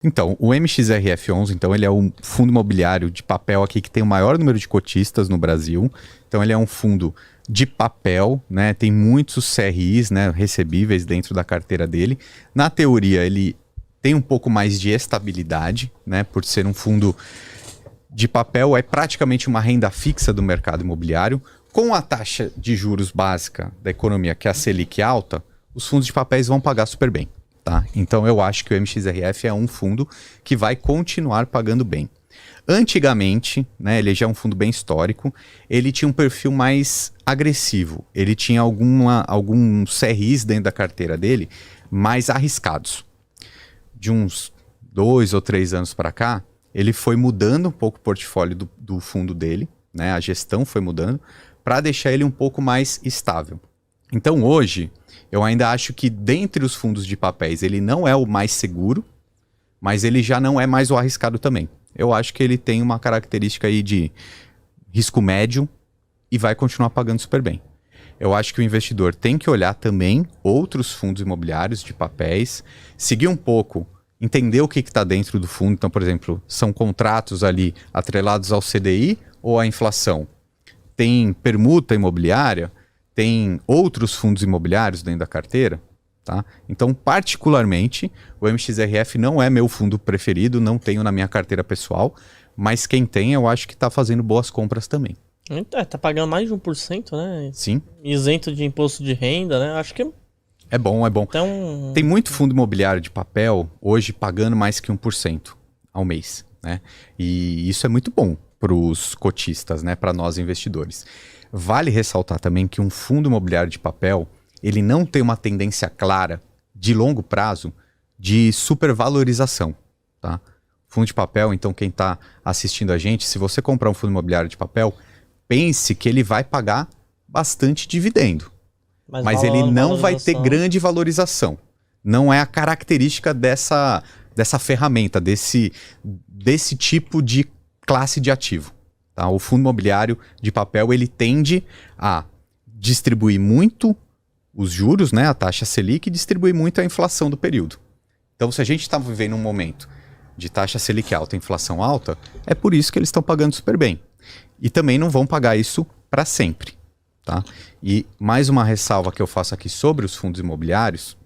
Então, o MXRF11, então, ele é o fundo imobiliário de papel aqui que tem o maior número de cotistas no Brasil. Então, ele é um fundo de papel, né? Tem muitos CRIs, né, recebíveis dentro da carteira dele. Na teoria, ele tem um pouco mais de estabilidade, né? Por ser um fundo de papel, é praticamente uma renda fixa do mercado imobiliário. Com a taxa de juros básica da economia, que é a Selic alta, os fundos de papéis vão pagar super bem. Tá? Então eu acho que o MXRF é um fundo que vai continuar pagando bem. Antigamente, né, ele já é um fundo bem histórico, ele tinha um perfil mais agressivo. Ele tinha alguns CRIs dentro da carteira dele mais arriscados. De uns 2 ou 3 anos para cá, ele foi mudando um pouco o portfólio do fundo dele, né, a gestão foi mudando, para deixar ele um pouco mais estável. Então hoje, eu ainda acho que dentre os fundos de papéis ele não é o mais seguro, mas ele já não é mais o arriscado também. Eu acho que ele tem uma característica aí de risco médio e vai continuar pagando super bem. Eu acho que o investidor tem que olhar também outros fundos imobiliários de papéis, seguir um pouco, entender o que está dentro do fundo. Então, por exemplo, são contratos ali atrelados ao CDI ou à inflação? Tem permuta imobiliária? Tem outros fundos imobiliários dentro da carteira? Tá? Então, particularmente, o MXRF não é meu fundo preferido, não tenho na minha carteira pessoal, mas quem tem, eu acho que está fazendo boas compras também. Tá pagando mais de 1%, né? Sim. Isento de imposto de renda, né? Acho que é bom, é bom. Então... Tem muito fundo imobiliário de papel hoje pagando mais que 1% ao mês, né? E isso é muito bom para os cotistas, né? Para nós investidores. Vale ressaltar também que um fundo imobiliário de papel, ele não tem uma tendência clara de longo prazo de supervalorização, tá? Fundo de papel, então quem está assistindo a gente, se você comprar um fundo imobiliário de papel, pense que ele vai pagar bastante dividendo, mas ele não vai ter grande valorização. Não é a característica dessa ferramenta, desse tipo de classe de ativo. Tá? O fundo imobiliário de papel, ele tende a distribuir muito os juros, né, a taxa Selic, e distribuir muito a inflação do período. Então, se a gente está vivendo um momento de taxa Selic alta e inflação alta, é por isso que eles estão pagando super bem. E também não vão pagar isso para sempre. Tá? E mais uma ressalva que eu faço aqui sobre os fundos imobiliários,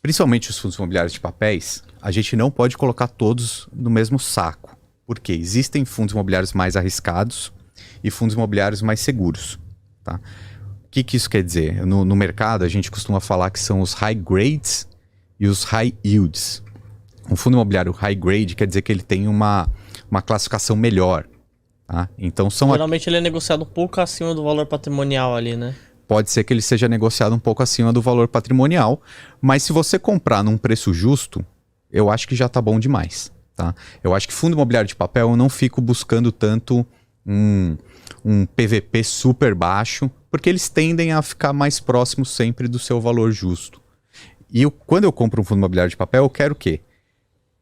principalmente os fundos imobiliários de papéis, a gente não pode colocar todos no mesmo saco. Porque existem fundos imobiliários mais arriscados e fundos imobiliários mais seguros. Tá? O que isso quer dizer? No mercado, a gente costuma falar que são os high grades e os high yields. Um fundo imobiliário high grade quer dizer que ele tem uma classificação melhor. Tá? Então geralmente ele é negociado um pouco acima do valor patrimonial ali, né? Pode ser que ele seja negociado um pouco acima do valor patrimonial, mas se você comprar num preço justo, eu acho que já tá bom demais. Tá? Eu acho que fundo imobiliário de papel eu não fico buscando tanto um PVP super baixo, porque eles tendem a ficar mais próximos sempre do seu valor justo. E quando eu compro um fundo imobiliário de papel, eu quero o quê?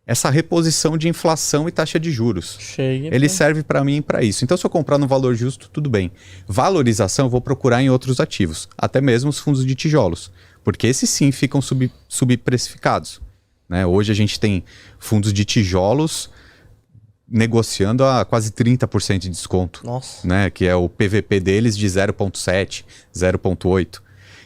Essa reposição de inflação e taxa de juros. Ele serve para mim para isso. Então, se eu comprar no valor justo, tudo bem. Valorização eu vou procurar em outros ativos, até mesmo os fundos de tijolos, porque esses sim ficam subprecificados. Né? Hoje a gente tem fundos de tijolos negociando a quase 30% de desconto. Nossa. Né? Que é o PVP deles de 0,7, 0,8.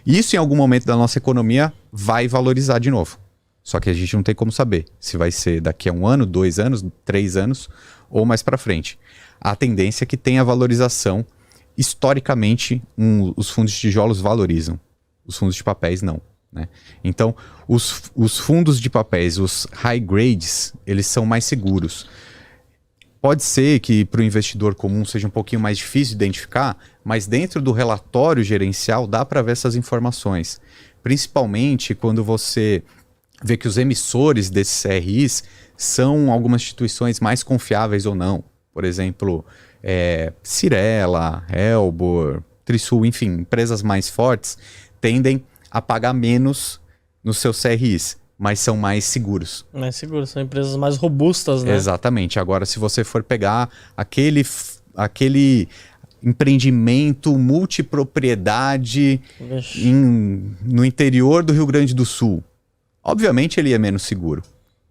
Isso em algum momento da nossa economia vai valorizar de novo. Só que a gente não tem como saber se vai ser daqui a 1 ano, 2 anos, 3 anos ou mais para frente. A tendência é que tenha valorização. Historicamente, os fundos de tijolos valorizam. Os fundos de papéis não. Né? Então, os fundos de papéis, os high grades, eles são mais seguros. Pode ser que para o investidor comum seja um pouquinho mais difícil de identificar, mas dentro do relatório gerencial dá para ver essas informações. Principalmente quando você vê que os emissores desses CRIs são algumas instituições mais confiáveis ou não. Por exemplo, Cirela, Helbor, Trisul, enfim, empresas mais fortes tendem a pagar menos nos seus CRIs, mas são mais seguros. Mais seguros, são empresas mais robustas, né? Exatamente. Agora, se você for pegar aquele empreendimento multipropriedade no interior do Rio Grande do Sul, obviamente ele é menos seguro.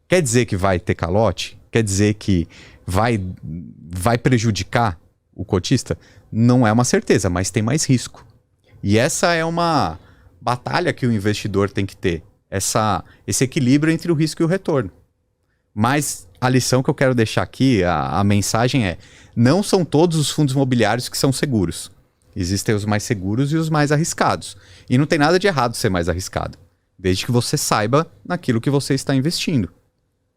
Quer dizer que vai ter calote? Quer dizer que vai prejudicar o cotista? Não é uma certeza, mas tem mais risco. E essa é uma batalha que o investidor tem que ter. Esse equilíbrio entre o risco e o retorno. Mas a lição que eu quero deixar aqui, a mensagem é: não são todos os fundos imobiliários que são seguros. Existem os mais seguros e os mais arriscados. E não tem nada de errado ser mais arriscado, desde que você saiba naquilo que você está investindo.